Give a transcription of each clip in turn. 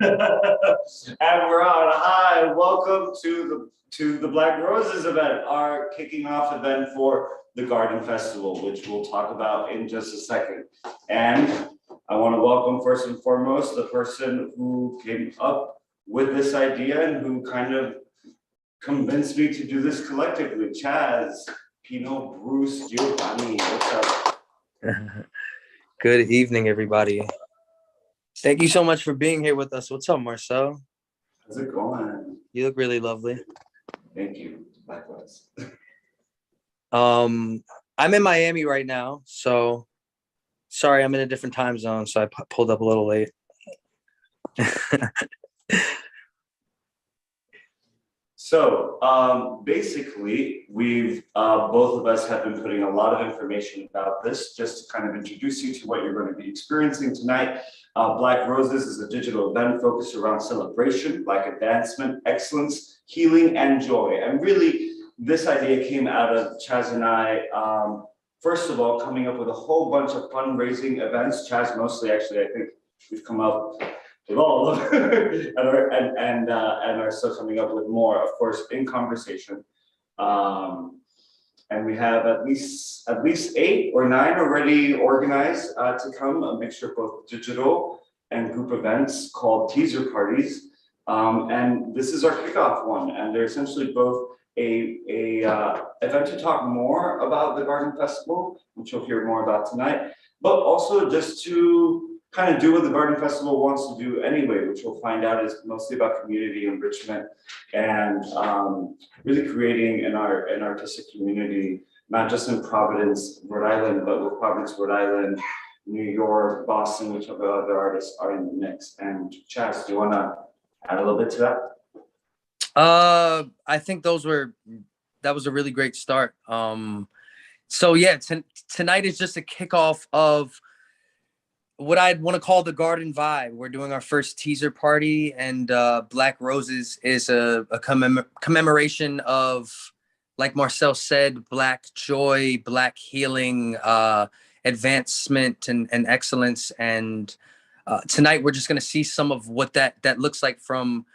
And we're on. Hi, welcome to the Black Roses event, our kicking off event for the Garden Festival, which we'll talk about in just a second. And I want to welcome first and foremost the person who came up with this idea and who kind of convinced me to do this collectively, Chaz, Pino, Bruce, Giovanni. What's up? Good evening, everybody. Thank you so much for being here with us. What's up, Marcel? How's it going? You look really lovely. Thank you. Likewise. I'm in Miami right now, so sorry, I'm in a different time zone, so I pulled up a little late. So basically, we've both of us have been putting a lot of information about this just to kind of introduce you to what you're going to be experiencing tonight. Black Roses is a digital event focused around celebration, Black advancement, excellence, healing, and joy. And really, this idea came out of Chaz and I, first of all, coming up with a whole bunch of fundraising events. Chaz mostly, actually, I think we've come up with all of them and are still coming up with more, of course, in conversation. And we have at least 8 or 9 already organized to come, a mixture of both digital and group events called teaser parties. And this is our kickoff one, and they're essentially both a event to talk more about the Garden Festival, which you'll hear more about tonight, but also just to kind of do what the Garden Festival wants to do anyway, which we'll find out is mostly about community enrichment and really creating an artistic community, not just in Providence, Rhode Island, but with Providence, Rhode Island, New York, Boston, which other artists are in the mix. And Chaz, do you want to add a little bit to that? I think that was a really great start. So yeah, tonight is just a kickoff of what I'd want to call the Garden Vibe. We're doing our first teaser party, and Black Roses is a commemoration of, like Marcel said, Black joy, Black healing, advancement, and excellence. And tonight we're just going to see some of what that looks like from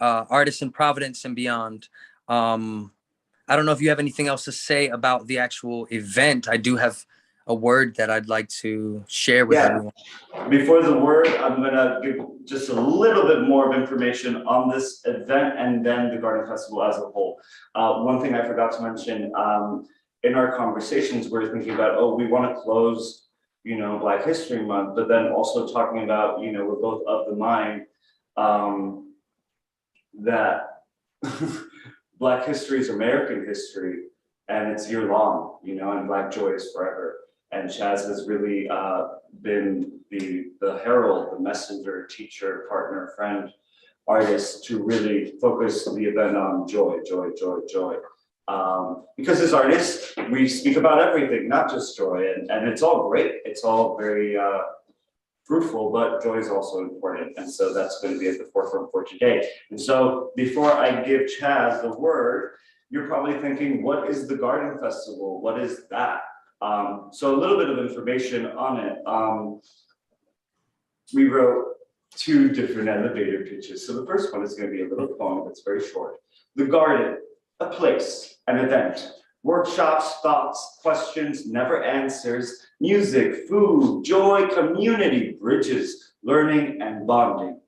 artists in Providence and beyond. I don't know if you have anything else to say about the actual event. I do have a word that I'd like to share with everyone. Before the word, I'm going to give just a little bit more of information on this event and then the Garden Festival as a whole. One thing I forgot to mention, in our conversations, we're thinking about, we want to close, Black History Month, but then also talking about, we're both of the mind that Black history is American history, and it's year long, and Black joy is forever. And Chaz has really been the herald, the messenger, teacher, partner, friend, artist to really focus the event on joy, joy, joy, joy. Because as artists, we speak about everything, not just joy, and it's all great. It's all very fruitful, but joy is also important. And so that's going to be at the forefront for today. And so before I give Chaz the word, you're probably thinking, what is the Garden Festival? What is that? So a little bit of information on it. We wrote 2 different elevator pitches. So the first one is going to be a little poem that's very short. The Garden, a place, an event, workshops, thoughts, questions, never answers, music, food, joy, community, bridges, learning, and bonding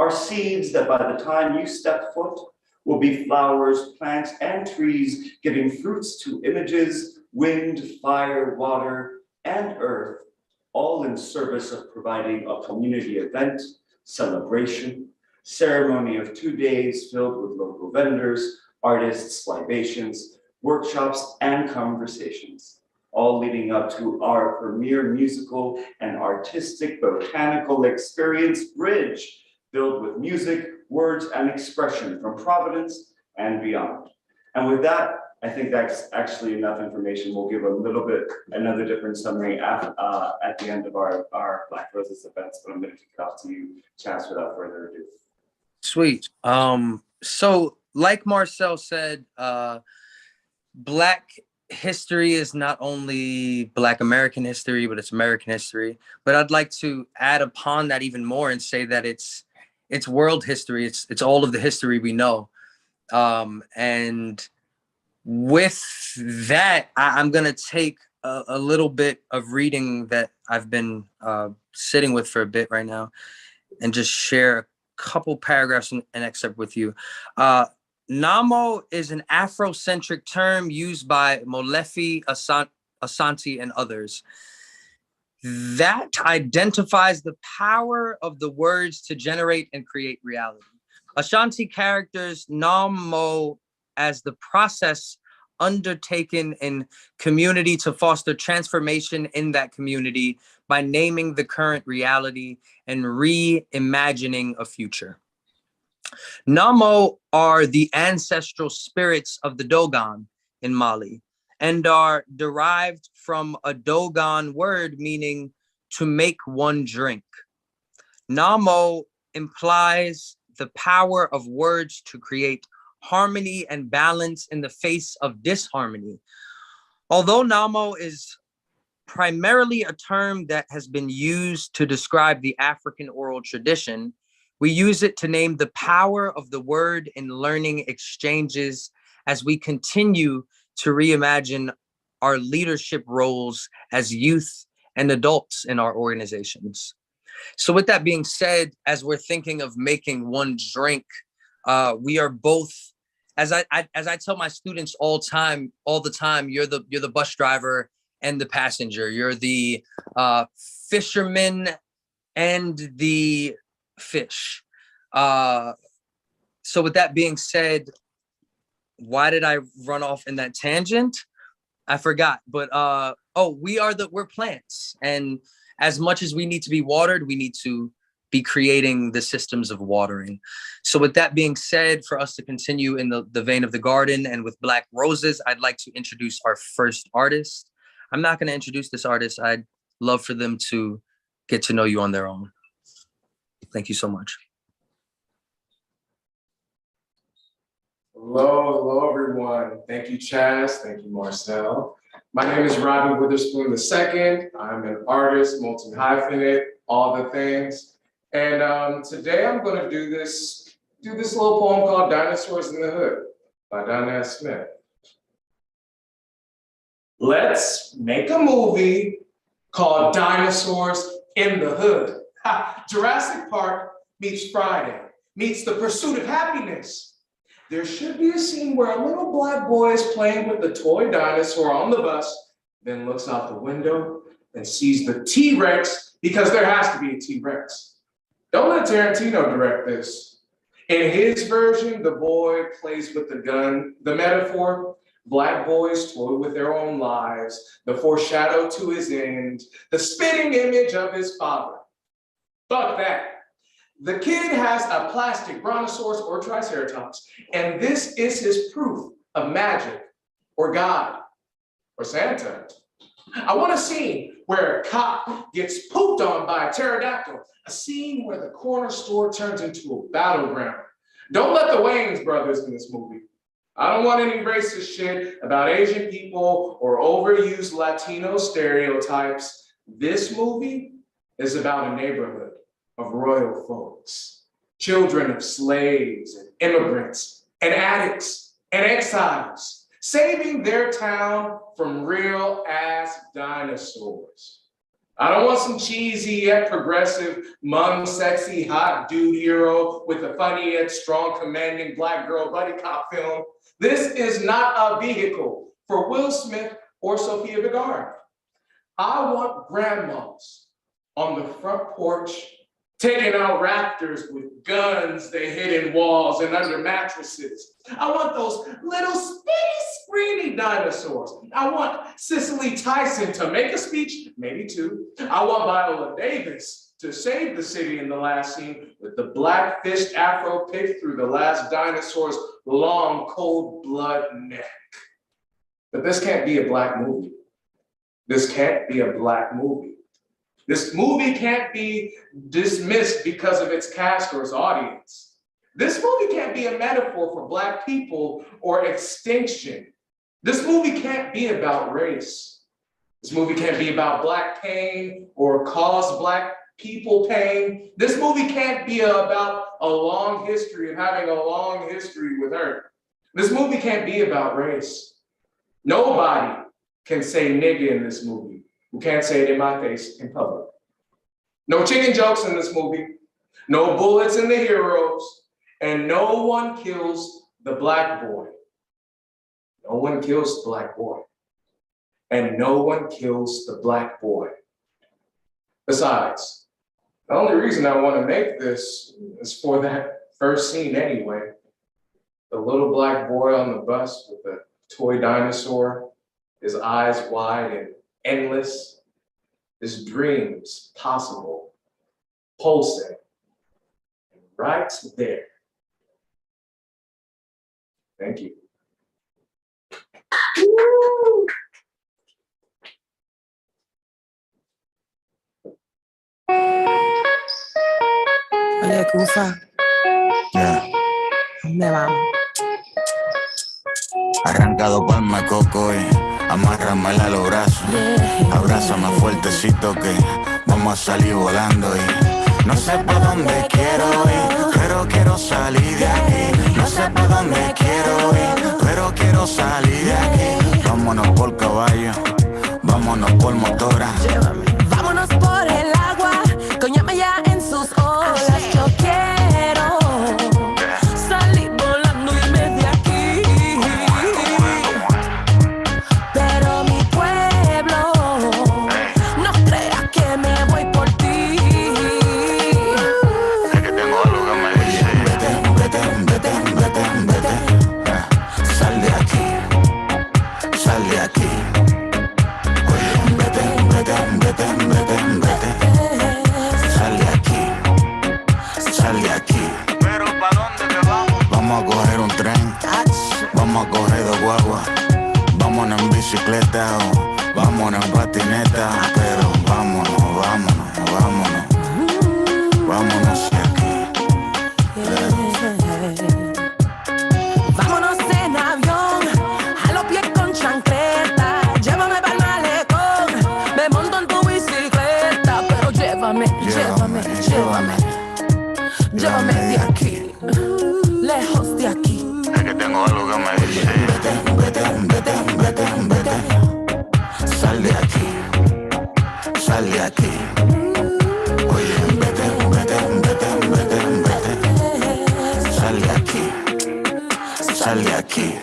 are seeds that by the time you step foot will be flowers, plants, and trees, giving fruits to images, wind, fire, water, and earth, all in service of providing a community event, celebration, ceremony of 2 days filled with local vendors, artists, libations, workshops, and conversations, all leading up to our premier musical and artistic botanical experience bridge, filled with music, words, and expression from Providence and beyond. And with that, I think that's actually enough information. We'll give another different summary at the end of our Black Roses events, but I'm going to kick it off to you, Chaz, without further ado. Sweet. So like Marcel said, Black history is not only Black American history, but it's American history. But I'd like to add upon that even more and say that it's it's world history. It's all of the history we know. And with that, I'm gonna take a little bit of reading that I've been sitting with for a bit right now, and just share a couple paragraphs and an excerpt with you. Namo is an Afrocentric term used by Molefi, Asante, and others that identifies the power of the words to generate and create reality. Ashanti characters Namo as the process undertaken in community to foster transformation in that community by naming the current reality and reimagining a future. Namo are the ancestral spirits of the Dogon in Mali and are derived from a Dogon word meaning to make one drink. Namo implies the power of words to create harmony and balance in the face of disharmony. Although Namo is primarily a term that has been used to describe the African oral tradition, we use it to name the power of the word in learning exchanges as we continue to reimagine our leadership roles as youth and adults in our organizations. So with that being said, as we're thinking of making one drink, we are both, as I tell my students all the time, you're the bus driver and the passenger. You're the fisherman and the fish. So with that being said, why did I run off in that tangent? I forgot, but we're plants, and as much as we need to be watered, we need to be creating the systems of watering. So with that being said, for us to continue in the vein of the garden and with Black Roses, I'd like to introduce our first artist. I'm not going to introduce this artist. I'd love for them to get to know you on their own. Thank you so much. Hello, everyone. Thank you, Chaz. Thank you, Marcel. My name is Robbie Witherspoon II. I'm an artist, multi-hyphenate, all the things. And today I'm going to do this little poem called Dinosaurs in the Hood by Donna Smith. Let's make a movie called Dinosaurs in the Hood. Jurassic Park meets Friday, meets The Pursuit of Happiness. There should be a scene where a little Black boy is playing with the toy dinosaur on the bus, then looks out the window and sees the T-Rex, because there has to be a T-Rex. Don't let Tarantino direct this. In his version, the boy plays with the gun. The metaphor, Black boys toy with their own lives, the foreshadow to his end, the spitting image of his father. Fuck that. The kid has a plastic brontosaurus or triceratops, and this is his proof of magic, or God, or Santa. I want a scene where a cop gets pooped on by a pterodactyl, a scene where the corner store turns into a battleground. Don't let the Wayans brothers in this movie. I don't want any racist shit about Asian people or overused Latino stereotypes. This movie is about a neighborhood of royal folks, children of slaves and immigrants and addicts and exiles, saving their town from real ass dinosaurs. I don't want some cheesy yet progressive, mom sexy hot dude hero with a funny yet strong commanding Black girl buddy cop film. This is not a vehicle for Will Smith or Sofia Vergara. I want grandmas on the front porch taking out raptors with guns they hid in walls and under mattresses. I want those little spitty, screeny dinosaurs. I want Cicely Tyson to make a speech, maybe two. I want Viola Davis to save the city in the last scene with the black-fished afro picked through the last dinosaur's long, cold blood neck. But this can't be a Black movie. This can't be a Black movie. This movie can't be dismissed because of its cast or its audience. This movie can't be a metaphor for Black people or extinction. This movie can't be about race. This movie can't be about Black pain or cause Black people pain. This movie can't be about a long history and having a long history with her. This movie can't be about race. Nobody can say nigga in this movie who can't say it in my face in public. No chicken jokes in this movie, no bullets in the heroes, and no one kills the black boy. No one kills the black boy. And no one kills the black boy. Besides, the only reason I want to make this is for that first scene anyway. The little black boy on the bus with the toy dinosaur, his eyes wide and endless, his dreams possible, pulsing, right there. Thank you. Woo! Oye, Cufa, Yeah. ¿dónde vamos? Arrancado palma coco y amárramela a los brazos. Abrázame fuertecito que vamos a salir volando y no sé pa' dónde quiero ir, pero quiero salir de aquí. No sé pa' dónde quiero ir, pero quiero salir de aquí. Vámonos por caballo, vámonos por motora. Vámonos por el agua, coñame ya en sus olas. Yo quiero salir volando y irme de aquí. Pero mi pueblo, no creas que me voy por ti. Es que tengo algo que me dice. Vete. Sal de aquí, sal de aquí. Oye, vete. Sal de aquí. Pero ¿pa' dónde te vamos? Vamos a coger un tren, vamos a coger dos guaguas. Vámonos en bicicleta o vámonos en patineta. Pero vámonos de aquí. Vámonos en avión, a los pies con chancleta. Llévame pa'l malecón, me monto en tu bicicleta. Pero llévame de aquí, lejos de aquí. Es que tengo algo que me dice. Vete. Sal de aquí. Oye, vete. Sal de aquí.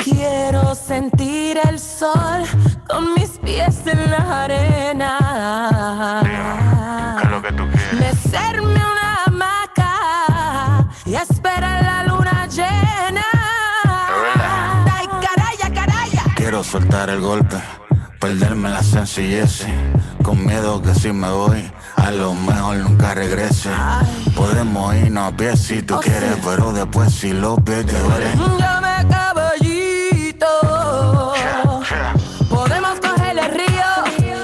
Quiero sentir el sol con mis pies en la arena. ¿Qué es lo que tú quieres? Mecerme una hamaca y esperar la luna llena. Ay, caraya. Quiero soltar el golpe, perderme la sencillez. Con miedo que si me voy, a lo mejor nunca regrese. Podemos irnos a pie si tú quieres, sí. pero después si los pies te duelen. Llame caballito. Podemos coger el río,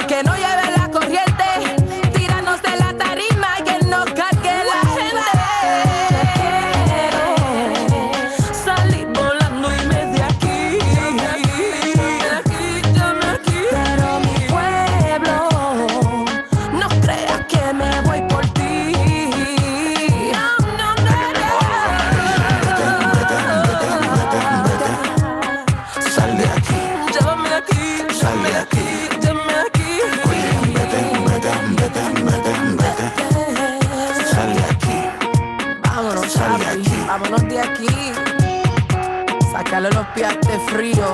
que no lleve la corriente. Tirarnos de la tarima y que nos cargue la gente. Quiero salir volando y irme de aquí. Llame aquí. Pero mi pueblo, no creas que me voy por ti. No. Sal de aquí. Llévame de aquí. Sal de aquí. Llévame aquí. Oye, vete. Sal de aquí. Vámonos, Sal de papi, aquí. vámonos de aquí. Sácale los pies de frío.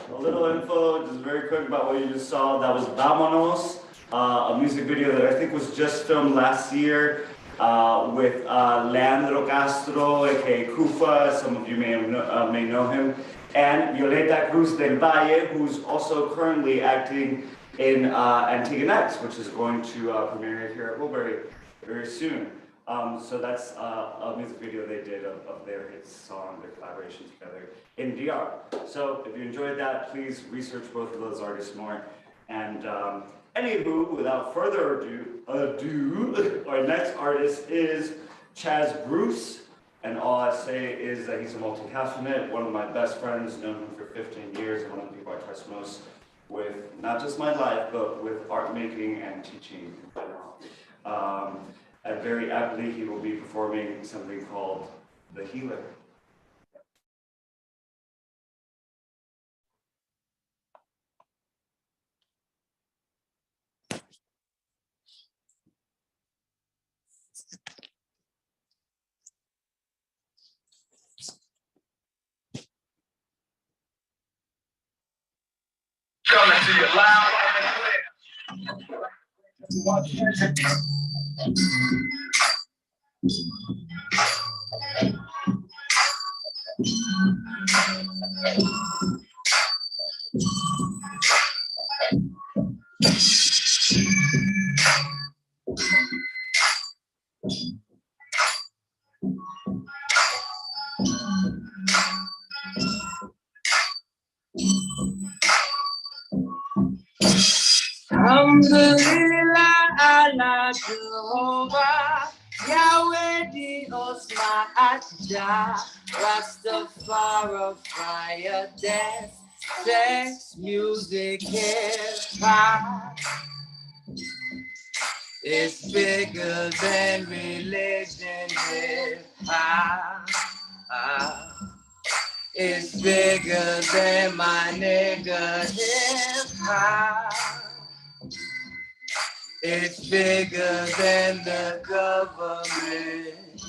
A little info, just very quick about what you just saw. That was Vámonos, a music video that I think was just filmed last year with Leandro Castro, aka Kufa. Some of you may know him, and Violeta Cruz del Valle, who's also currently acting in Antigua Next, which is going to premiere here at Wilbury very soon. So that's a music video they did of their hit song, their collaboration together in DR. So if you enjoyed that, please research both of those artists more. And anywho, without further ado, our next artist is Chaz Bruce. And all I say is that he's a multi-passionate, one of my best friends, known him for 15 years, and one of the people I trust most with not just my life, but with art making and teaching in general. And very aptly, he will be performing something called The Healer. Coming to you loud and clear. Alhamdulillah ala Jehovah, Yahweh Dios Ma'aja, Rastafari, fire, dance, sex, music, hip-hop. It's bigger than religion, hip-hop. It's bigger than my nigga, hip-hop. It's bigger than the government.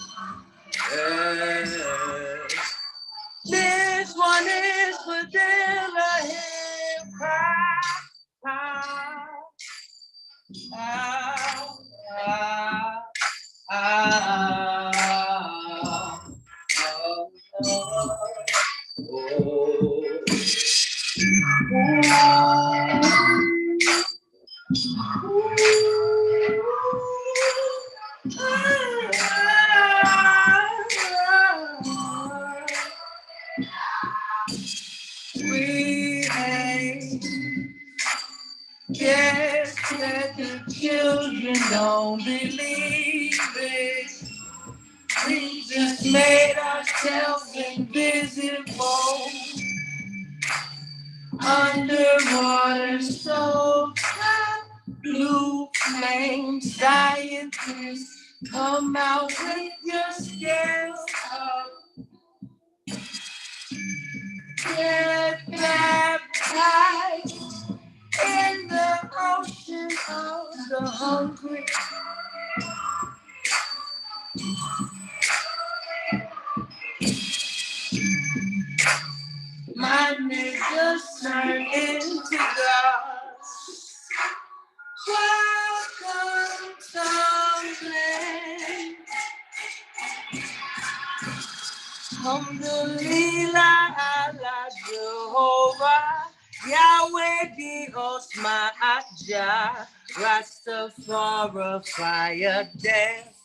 This one is for Dilla Hip Hop. We ain't guess that the children don't believe it. We just made ourselves invisible. Underwater, so hot, blue flame scientists, come out with your scales up. Get baptized in the ocean of the hungry. My niggas turn into gods. Welcome, tumbling. Alhamdulillah, ala Jehovah, Yahweh Dios Ma'aja, Rastafari, fire, dance,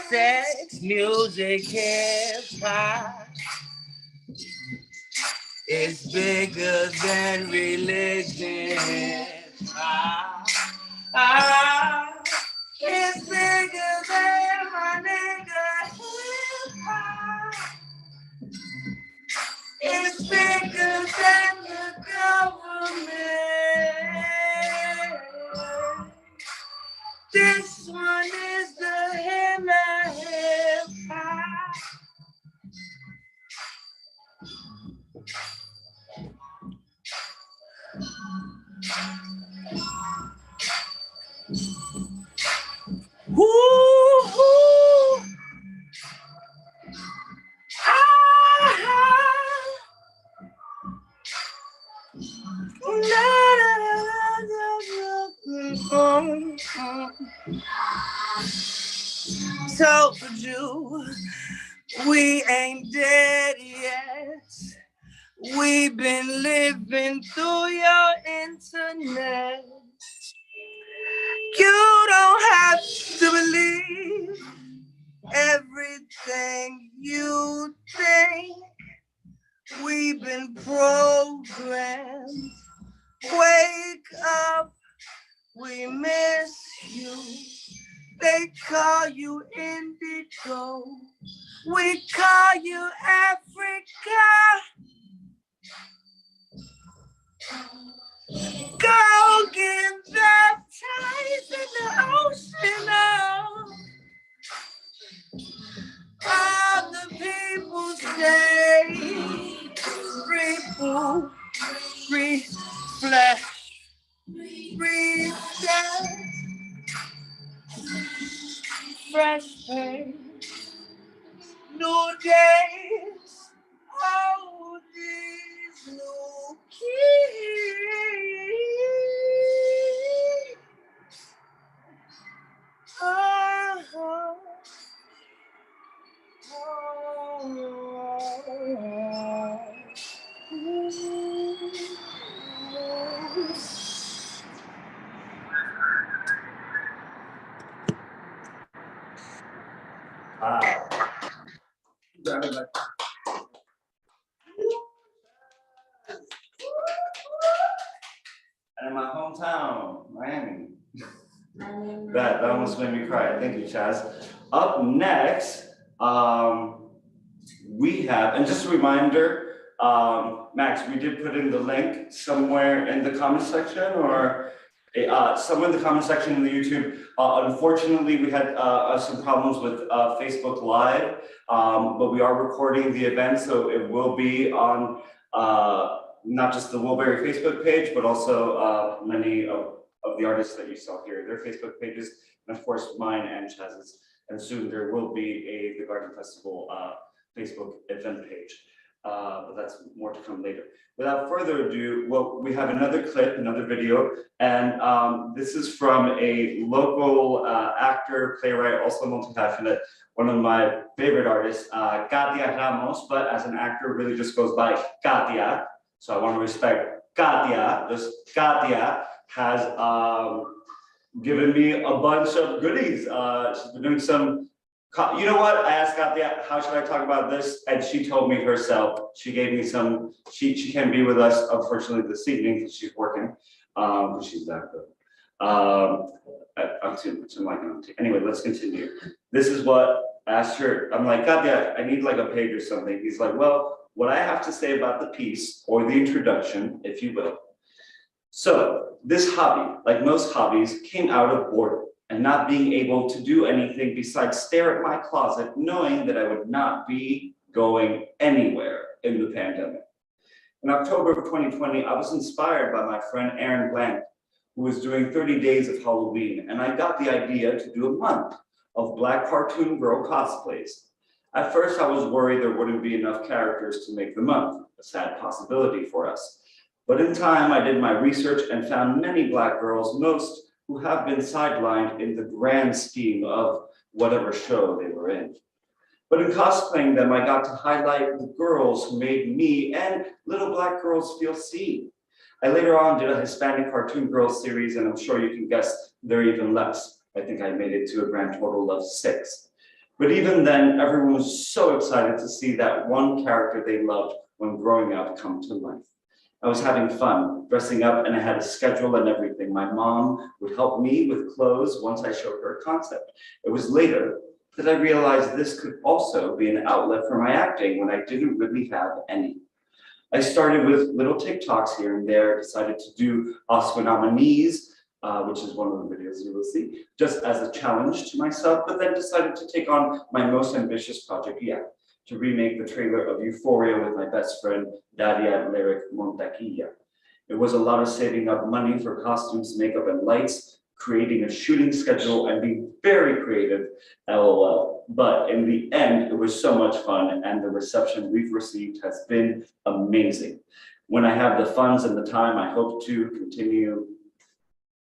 sex, music, hip-hop. It's bigger than religion, hip-hop. It's bigger than my nigga, hip-hop. It's bigger than the government. This one is the hip-hop. Woo-hoo. Told you we ain't dead yet. We've been living through your internet. You don't have to believe everything you think. We've been programmed. Wake up, we miss you. They call you Indigo. We call you Africa. Go get baptized in the ocean of the people say, free food, free flesh, free death, fresh pay, new days, oh, these new keys. Wow. And in my hometown, Miami. That almost made me cry. Thank you, Chaz. Up next, we have, and just a reminder, Max, we did put in the link somewhere in the comment section or somewhere in the comment section in the YouTube. Unfortunately, we had some problems with Facebook Live, but we are recording the event, so it will be on not just the Wilbury Facebook page, but also many of the artists that you saw here, their Facebook pages, and of course mine and Chaz's. And soon there will be the Garden Festival Facebook event page, but that's more to come later. Without further ado, well, we have another clip, another video, and this is from a local actor, playwright, also multi-passionate, one of my favorite artists, Katia Ramos, but as an actor really just goes by Katia. So I want to respect Katia. This Katia has given me a bunch of goodies. She's been doing some, you know what? I asked Katia, how should I talk about this? And she told me herself. She gave me some, she can't be with us, unfortunately, this evening because she's working. She's that good. I'm too like, anyway, let's continue. This is what I asked her. I'm like, Katia, I need like a page or something. He's like, well, what I have to say about the piece or the introduction, if you will. So this hobby, like most hobbies, came out of boredom and not being able to do anything besides stare at my closet, knowing that I would not be going anywhere in the pandemic. In October of 2020, I was inspired by my friend Aaron Blank, who was doing 30 days of Halloween, and I got the idea to do a month of Black cartoon girl cosplays. At first, I was worried there wouldn't be enough characters to make the month, a sad possibility for us. But in time, I did my research and found many Black girls, most who have been sidelined in the grand scheme of whatever show they were in. But in cosplaying them, I got to highlight the girls who made me and little Black girls feel seen. I later on did a Hispanic cartoon girls series, and I'm sure you can guess they're even less. I think I made it to a grand total of 6. But even then, everyone was so excited to see that one character they loved when growing up come to life. I was having fun, dressing up, and I had a schedule and everything. My mom would help me with clothes once I showed her a concept. It was later that I realized this could also be an outlet for my acting when I didn't really have any. I started with little TikToks here and there, decided to do Oscar nominees, which is one of the videos you will see, just as a challenge to myself, but then decided to take on my most ambitious project yet, to remake the trailer of Euphoria with my best friend, Daria Lyric Montaquilla. It was a lot of saving up money for costumes, makeup, and lights, creating a shooting schedule, and being very creative, LOL. But in the end, it was so much fun, and the reception we've received has been amazing. When I have the funds and the time, I hope to continue.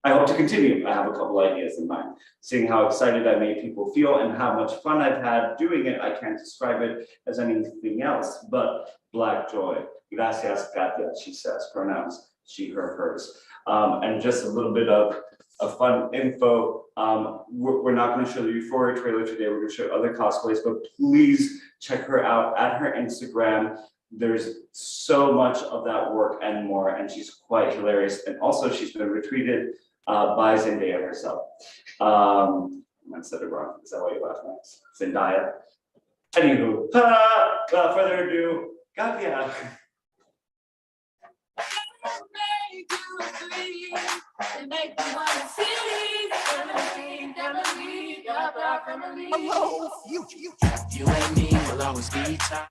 I have a couple ideas in mind. Seeing how excited I made people feel and how much fun I've had doing it, I can't describe it as anything else but Black joy. Gracias, Katia, she says, pronouns. she, her, hers. And just a little bit of fun info. We're not going to show the Euphoria trailer today. We're going to show other cosplays, but please check her out at her Instagram. There's so much of that work and more, and she's quite hilarious. And also, she's been retweeted by Zendaya herself. I said it wrong. Is that why you laughed, Max? Zendaya. Anywho, without further ado, God, yeah. Hello, future. You and me will always be tied.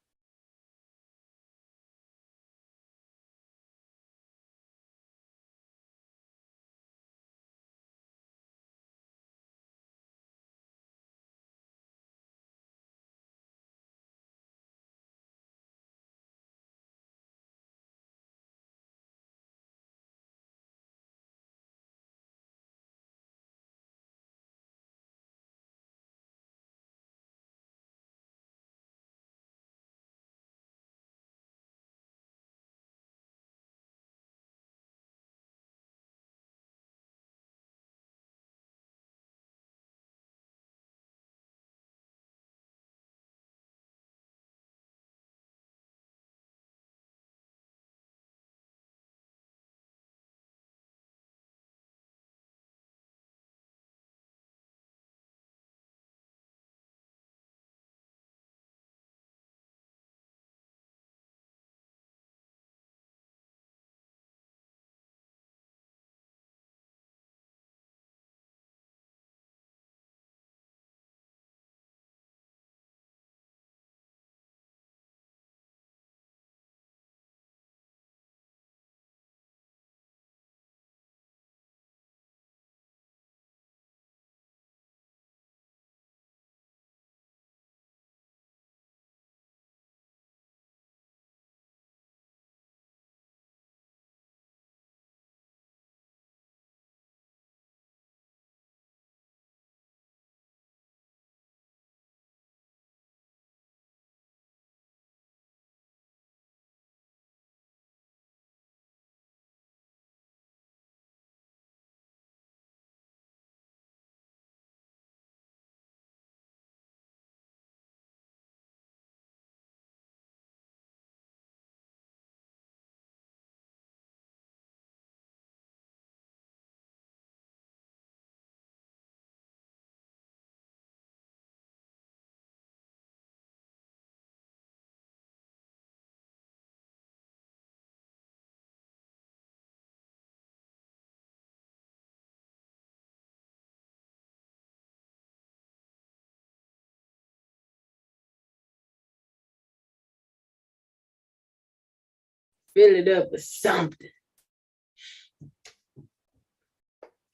Fill it up with something.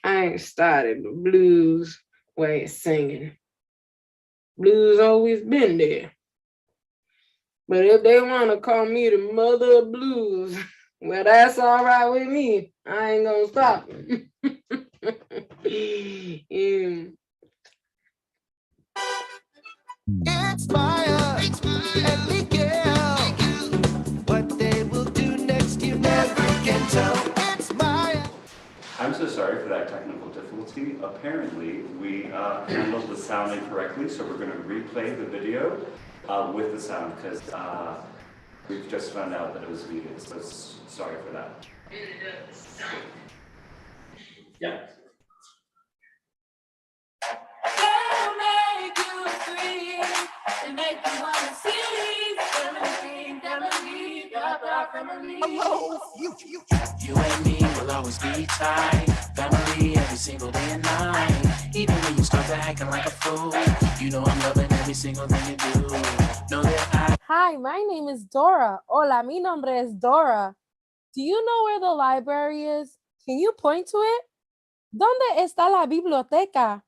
I ain't started the blues way of singing. Blues always been there. But if they want to call me the mother of blues, well, that's all right with me. I ain't gonna stop. Inspire and Miguel. What they will do next, you never can tell. Inspire. I'm so sorry for that technical difficulty. Apparently, we handled the sound incorrectly, so we're going to replay the video with the sound because we've just found out that it was muted. So sorry for that. Yeah. Hello, future. You and me will always be tight. Family every single day and night. Even when you start to acting like a fool, you know I'm loving every single thing you do. Know that Hi, my name is Dora. Hola, mi nombre es Dora. Do you know where the library is? Can you point to it? ¿Dónde está la biblioteca?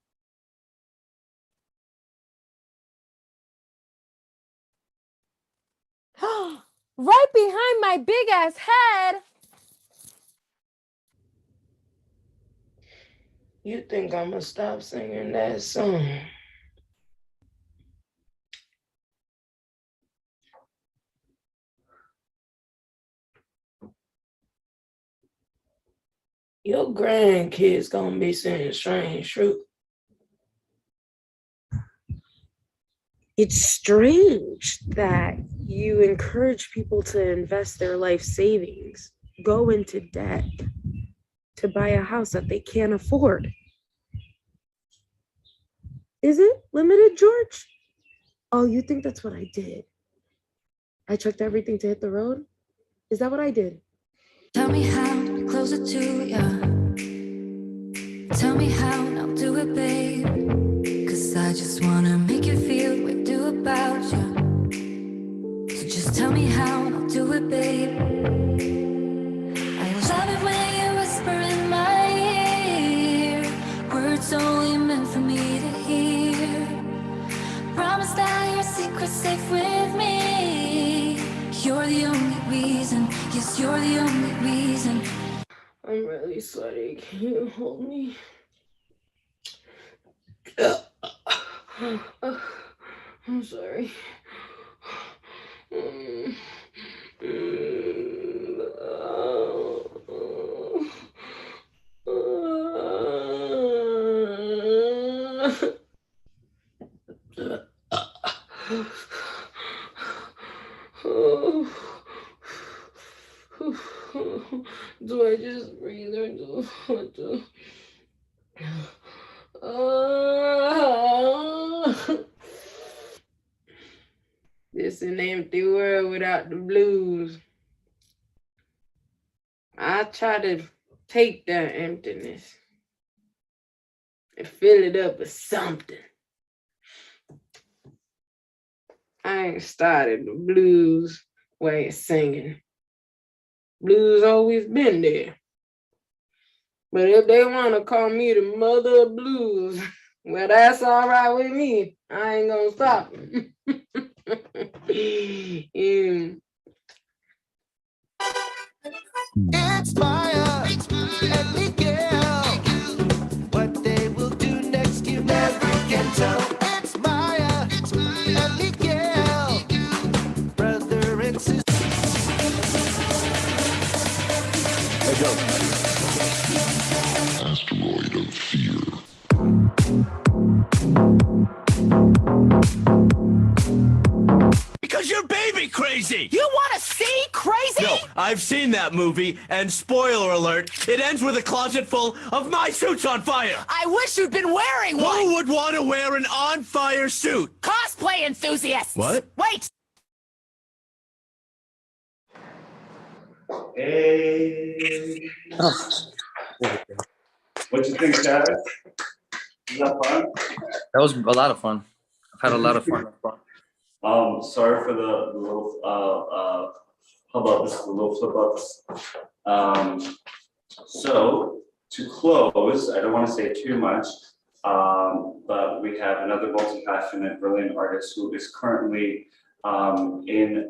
Right behind my big ass head. You think I'm gonna stop singing that song? Your grandkids gonna be saying strange truth. It's strange that you encourage people to invest their life savings, go into debt to buy a house that they can't afford. Is it limited, George? Oh, you think that's what I did? I checked everything to hit the road? Is that what I did? Tell me how to close it to ya. Tell me how, and I'll do it, babe. Cause I just wanna make you feel what I do about you. So just tell me how, and I'll do it, babe. I love it when you whisper in my ear, words only meant for me to hear. Promise that your secret's safe with me. You're the only reason, yes, you're the only reason. I'm really sweaty. Can you hold me? I'm sorry. Do I just breathe or do what do? It's an empty world without the blues. I try to take that emptiness and fill it up with something. I ain't started the blues way of singing. Blues always been there. But if they want to call me the mother of blues, well, that's all right with me. I ain't gonna stop them. It's Maya and Miguel. What they will do next, you never can tell. It's Maya and Miguel, brother and sister. Let's go. Asteroid of fear. Because you're baby crazy! You want to see crazy? No, I've seen that movie, and spoiler alert, it ends with a closet full of my suits on fire! I wish you'd been wearing one! Who would want to wear an on-fire suit? Cosplay enthusiasts! What? Wait! Hey. What you think, Chad? Is that fun? That was a lot of fun. I've had a lot of fun. Sorry for the little hubbubs, the little flip-ups. So to close, I don't want to say too much, but we have another multi-passionate, brilliant artist who is currently in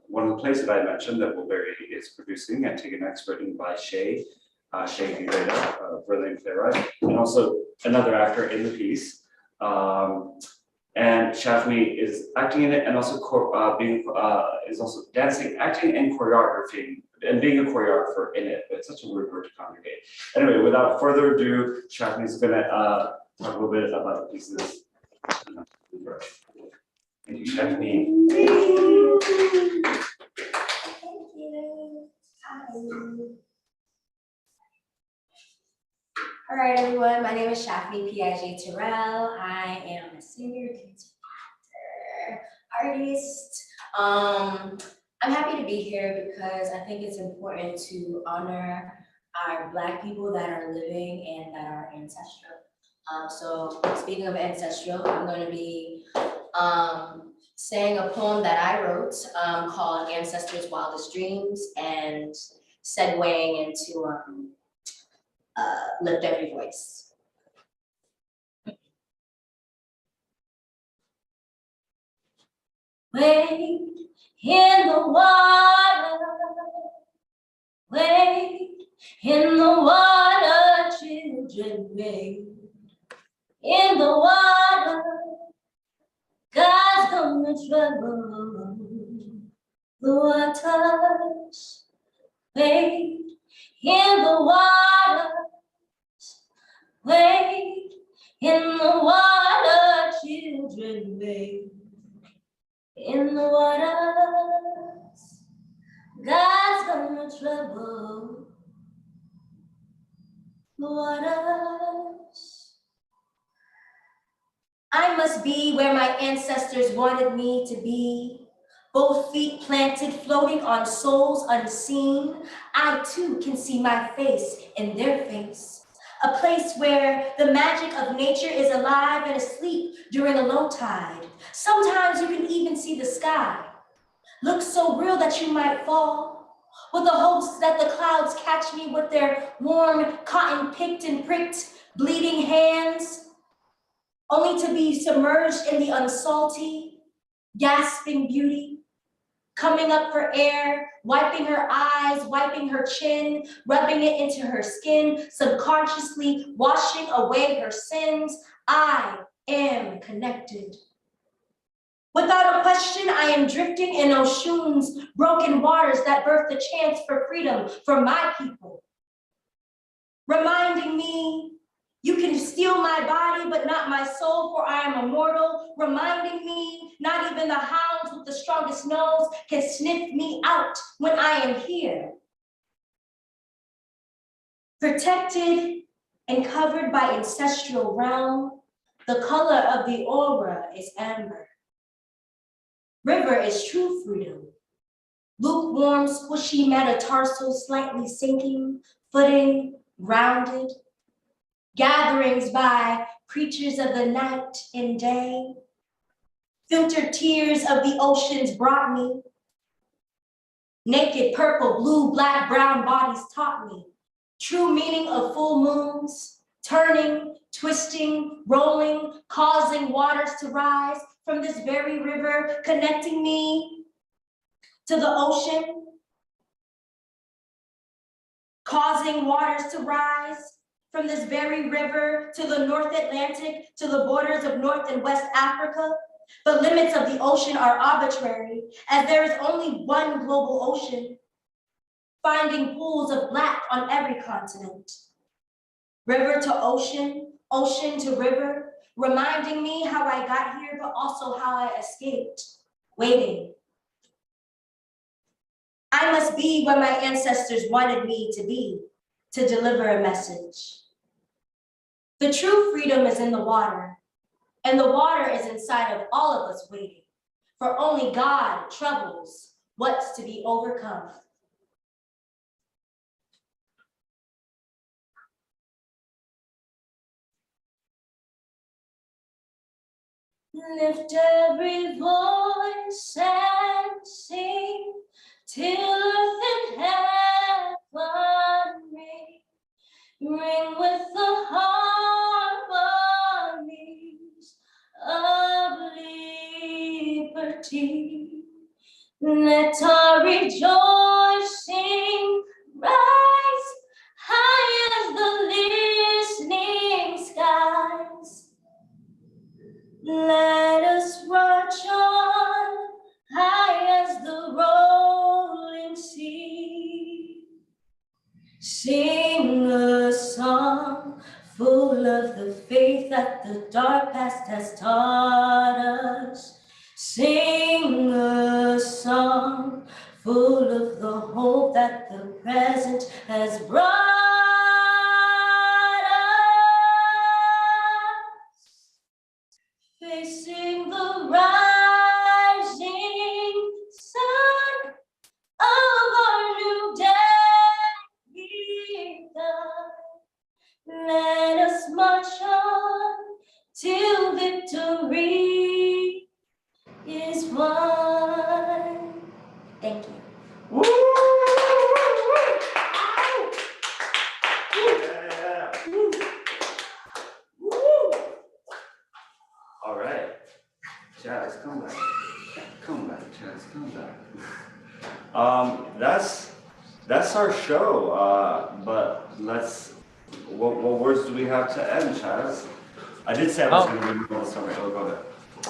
one of the plays that I mentioned that Wilbury is producing, Antigonex, written by Shay Guerrero, a brilliant playwright, and also another actor in the piece. And Shafni is acting in it and also is also dancing, acting, and choreographing, and being a choreographer in it. It's such a weird word to congregate. Anyway, without further ado, Shafni is going to talk a little bit about the pieces. Thank you, Shafni. All right, everyone. My name is Shafni P.I.J. Terrell. I am a singer, dancer, actor, artist. I'm happy to be here because I think it's important to honor our Black people that are living and that are ancestral. So speaking of ancestral, I'm going to be saying a poem that I wrote called Ancestors' Wildest Dreams and segueing into Lift Every Voice. Wade in the water, wade in the water, children, wade in the water. God's gonna trouble the waters, wade in the water. water, wade in the water, children, wade in the waters. God's gonna trouble the waters. I must be where my ancestors wanted me to be. Both feet planted, floating on souls unseen. I too can see my face in their face. A place where the magic of nature is alive and asleep during a low tide. Sometimes you can even see the sky. Looks so real that you might fall, with the hopes that the clouds catch me with their warm, cotton-picked and pricked, bleeding hands, only to be submerged in the unsalty, gasping beauty, coming up for air, wiping her eyes, wiping her chin, rubbing it into her skin, subconsciously washing away her sins. I am connected. Without a question, I am drifting in oceans, broken waters that birth the chance for freedom for my people. Reminding me, you can steal my body, but not my soul, for I am immortal. Reminding me, not even the hounds with the strongest nose can sniff me out when I am here. Protected and covered by ancestral realm, the color of the aura is amber. River is true freedom. Lukewarm, squishy metatarsal, slightly sinking, footing, grounded. Gatherings by preachers of the night and day. Filtered tears of the oceans brought me. Naked, purple, blue, black, brown bodies taught me. True meaning of full moons, turning, twisting, rolling, causing waters to rise from this very river, connecting me to the ocean, causing waters to rise from this very river to the North Atlantic, to the borders of North and West Africa. The limits of the ocean are arbitrary, as there is only one global ocean, finding pools of black on every continent. River to ocean, ocean to river, reminding me how I got here, but also how I escaped, waiting. I must be where my ancestors wanted me to be, to deliver a message. The true freedom is in the water, and the water is inside of all of us waiting, for only God troubles what's to be overcome. Lift every voice and sing till earth and heaven ring. Ring with the harmonies of liberty. Let our rejoicing rise high as the listening skies. Let us march on high as the rolling sea. Sing a song full of the faith that the dark past has taught us. Sing a song full of the hope that the present has brought us. Facing the rising sun of our new day. Let us march on till victory is won. Thank you. Woo! Yeah. Woo! All right. Chaz, come back. Come back, Chaz, come back. That's our show. But what words do we have to end, Chaz? I did say I was going to read the summer show. Go ahead.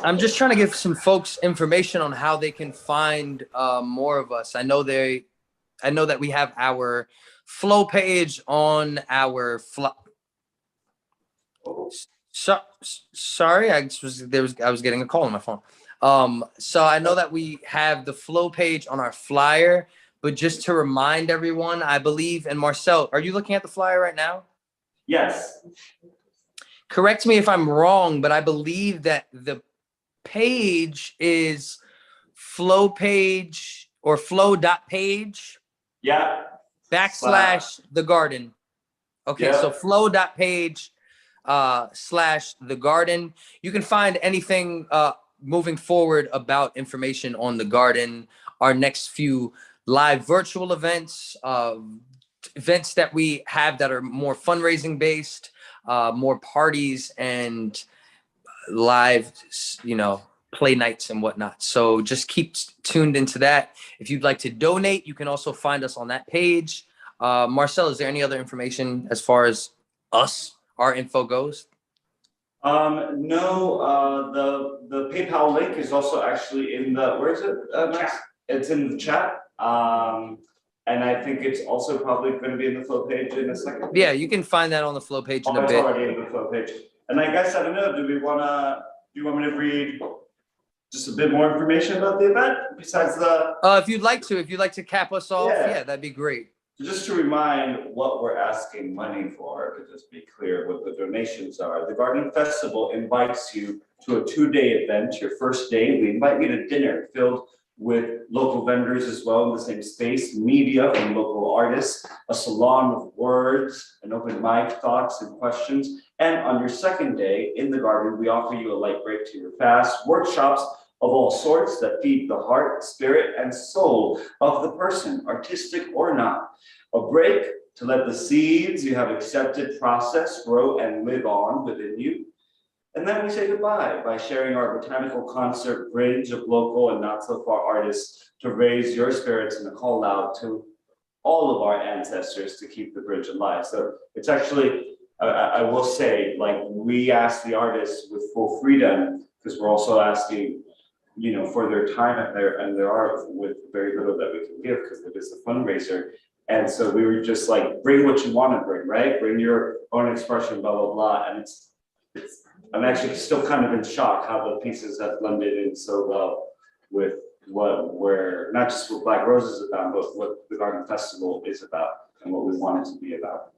I'm just trying to give some folks information on how they can find more of us. I know they I know that we have our flow page on our sorry, I was getting a call on my phone. So I know that we have the flow page on our flyer, but just to remind everyone, I believe, and Marcel, are you looking at the flyer right now? Yes. Correct me if I'm wrong, but I believe that the page is flow page or flow.page Yeah. / the garden. Okay, Yeah. so flow.page / the garden. You can find anything moving forward about information on the garden, our next few live virtual events, events that we have that are more fundraising based, more parties and live, play nights and whatnot. So just keep tuned into that. If you'd like to donate, you can also find us on that page. Marcel, is there any other information as far as our info goes? No, the PayPal link is also actually in the, where is it? Max? It's in the chat. And I think it's also probably going to be in the flow page in a second. Yeah, you can find that on the flow page in a It's bit. already in the flow page. And I guess, I don't know, do you want me to read just a bit more information about the event besides the? If you'd like to cap us off, yeah, that'd be great. Just to remind what we're asking money for, to just be clear what the donations are. The Garden Festival invites you to a 2-day event. Your first day, we invite you to dinner filled with local vendors as well in the same space, media from local artists, a salon of words, an open mic, thoughts and questions. And on your second day in the garden, we offer you a light break to your fast, workshops of all sorts that feed the heart, spirit, and soul of the person, artistic or not. A break to let the seeds you have accepted process, grow, and live on within you. And then we say goodbye by sharing our botanical concert bridge of local and not so far artists to raise your spirits and a call out to all of our ancestors to keep the bridge alive. So it's actually, I will say, like, we ask the artists with full freedom, because we're also asking, for their time and their art with very little that we can give, because it is a fundraiser. And so we were just like, bring what you want to bring, right? Bring your own expression, blah, blah, blah. And I'm actually still kind of in shock how the pieces have blended in so well with where not just what Black Rose is about, but what the Garden Festival is about and what we want it to be about.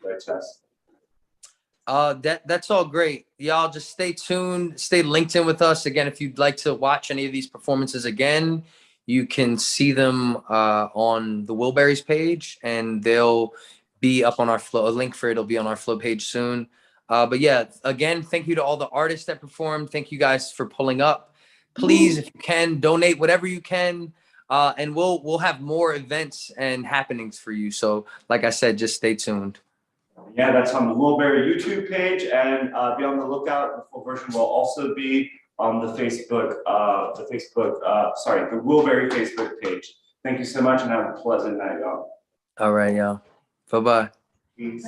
Right, Chess? That's all great. Y'all just stay tuned, stay linked in with us. Again, if you'd like to watch any of these performances again, you can see them on the Wilburys page, and they'll be up on our flow. A link for it'll be on our flow page soon. But yeah, again, thank you to all the artists that performed. Thank you guys for pulling up. Please, if you can, donate whatever you can, and we'll have more events and happenings for you. So, like I said, just stay tuned. Yeah, that's on the Wilbury YouTube page, and be on the lookout. The full version will also be on the Facebook, the Wilbury Facebook page. Thank you so much, and have a pleasant night, y'all. All right, y'all. Bye-bye. Peace.